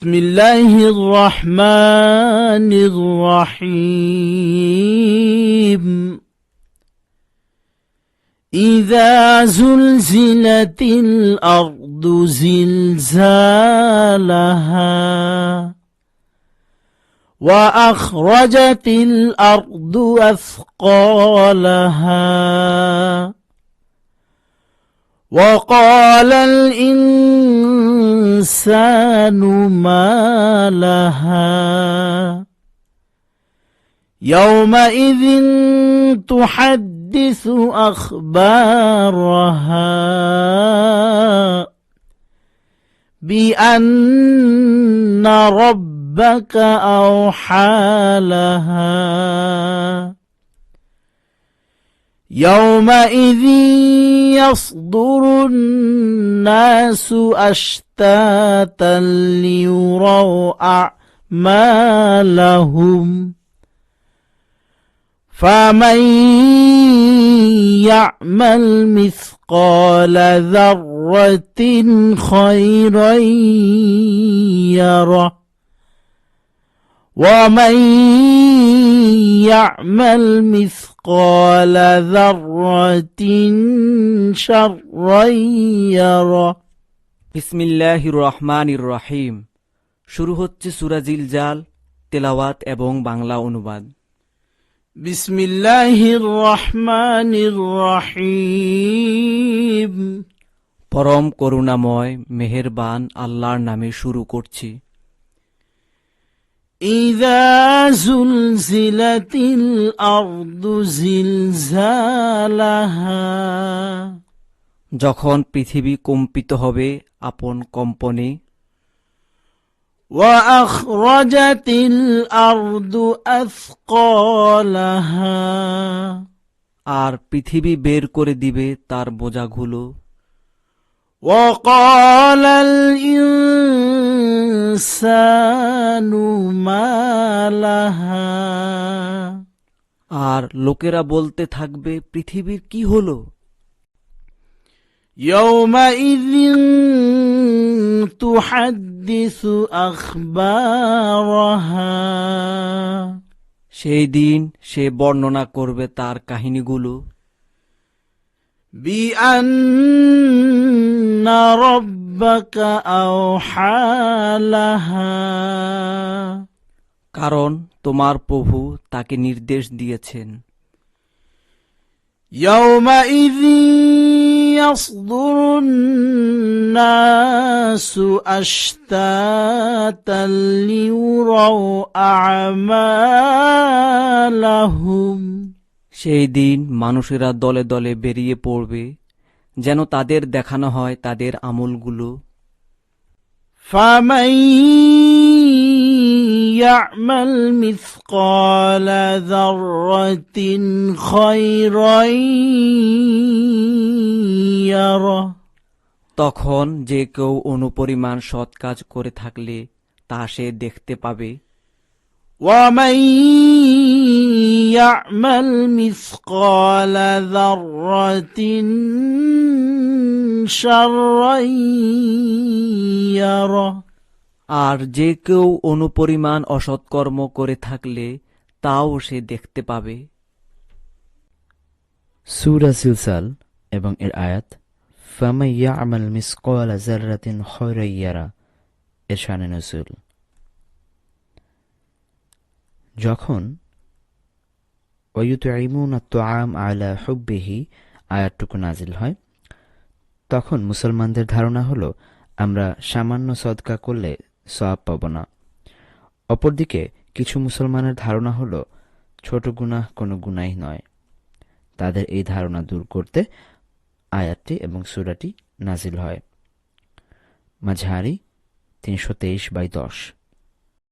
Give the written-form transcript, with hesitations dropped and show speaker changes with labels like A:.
A: بسم الله الرحمن الرحيم إذا زلزلت الأرض زلزالها وأخرجت الأرض أثقالها وقال الإنسان ما لها يومئذ تحدث أخبارها بأن ربك أوحى لها يومئذ يصدر الناس أشتاتا ليروا أعمالهم فمن يعمل مثقال ذرة خيرا يره ومن يعمل مثقال ذرة شرا يره
B: বিসমিল্লাহির রহমানির রহিম। শুরু হচ্ছে সূরা জিলজাল, তেলাওয়াত এবং বাংলা অনুবাদ।
A: বিসমিল্লাহির রহমানির রহিম।
B: পরম করুণাময় মেহেরবান আল্লাহর নামে শুরু করছি।
A: إذا زلزلت الأرض زلزالها
B: যখন পৃথিবী কম্পিত হবে আপন কম্পনে।
A: وأخرجت الأرض أثقالها
B: আর পৃথিবী বের করে দিবে তার বোঝাগুলো।
A: وقال الإنسان ما لها
B: আর লোকেরা বলতে থাকবে পৃথিবীর কি হলো।
A: يومئذ تحدث أخبارها
B: সেই দিন সে বর্ণনা করবে তার কাহিনীগুলো।
A: بأن ربك أوحى لها
B: কারণ তোমার প্রভু তাকে নির্দেশ দিয়েছেন।
A: يومئذ يصدر الناس أشتاتا ليروا أعمالهم
B: সেই দিন মানুষেরা দলে দলে বেরিয়ে পড়বে যেন তাদের দেখানো হয় তাদের আমলগুলো।
A: فمن يعمل مثقال ذرة خيرا يره
B: তখন যে কেউ অনুপরিমাণ সৎ কাজ করে থাকলে তা সে দেখতে পাবে।
A: ومن يعمل مثقال ذرة شرا يره
B: আর যে কেউ অনুপরিমাণ অসৎকর্ম করে থাকলে তাও সে দেখতে পাবে।
C: সূরা জিলজাল এবং এর আয়াত ফামান ইয়ামাল মিসকালা যাররাতিন খায়রান ইয়ারা এর শানে নজুল। যখন ওয়ায়ুতঈমুনা আত-তাআম আলা হুব্বিহি আয়াতটুকু নাজিল হয় তখন মুসলমানদের ধারণা হলো আমরা সামান্য সদকা করলে সওয়াব পাব না। অপরদিকে কিছু মুসলমানের ধারণা হলো ছোট গুনাহ কোনো গুনাহই নয়। তাদের এই ধারণা দূর করতে আয়াতটি এবং সূরাটি নাজিল হয়। মাঝহারি 323/10।